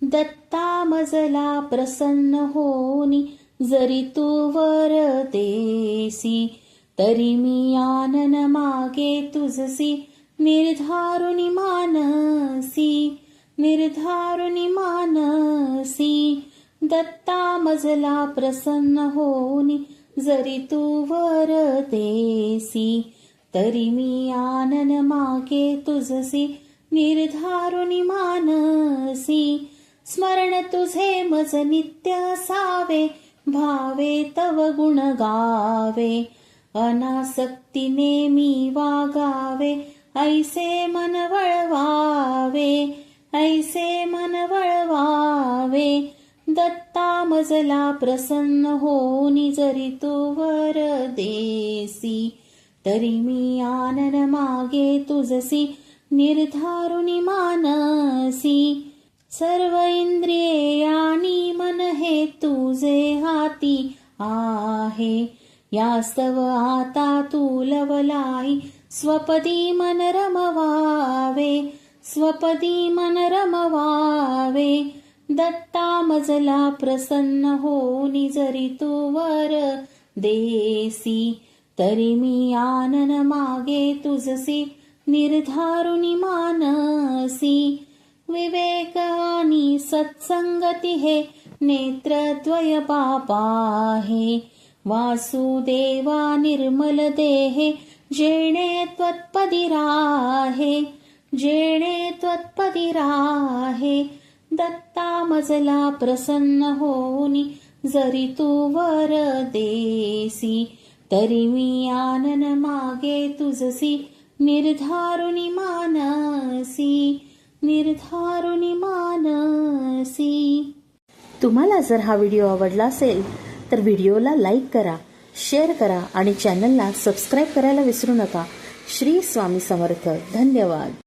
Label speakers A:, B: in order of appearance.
A: दत्ता मजला प्रसन्न होनी, जरी तू वरदेसी, तरी मी आनन मागे तुझसी, निर्धारुनी मानसी, निर्धारुनी मानसी. दत्ता मजला प्रसन्न होनी, जरी तू वरदेसी, तरी मी आनन मागे तुझसी, निर्धारुनी मानसी. स्मरण तुझे मज नित्य असावे, भावे तव गुण गावे, अनासक्तीने मी वागावे, ऐसे मन वळवावे, ऐसे मन वळवावे. दत्ता मजला प्रसन्न होनी, जरी तू वरदेसी, तरी मी आनन मागे तुझसी, निर्धारुनी मानसी. सर्व इंद्रिये मन हे तुझे हाती आहे, यास्तव आता तू लवलाई, स्वपदी मन रमवावे, स्वपदी मन रमवावे. दत्ता मजला प्रसन्न होनी, जरी तू वरदेसी, तरी मी आनन मागे तुझसी, निर्धारुनी मानसी. विवेक आणि सत्संगती हे नेत्रद्वय पापाहे, वासुदेवा निर्मल देहे, जेणे त्वत्पदी राहे, जेणे त्वत्पदी राहे. दत्ता मजला प्रसन्न होनी, जरी तू वरदेसी, तरी मी आनन मागे तुझसी, निर्धारुनी मानसी, निर्धारुनी मानसी. तुम्हाला जर हा व्हिडिओ आवडला असेल तर व्हिडिओला लाईक करा, शेअर करा आणि चॅनलला सबस्क्राईब करायला विसरू नका. श्री स्वामी समर्थ. धन्यवाद.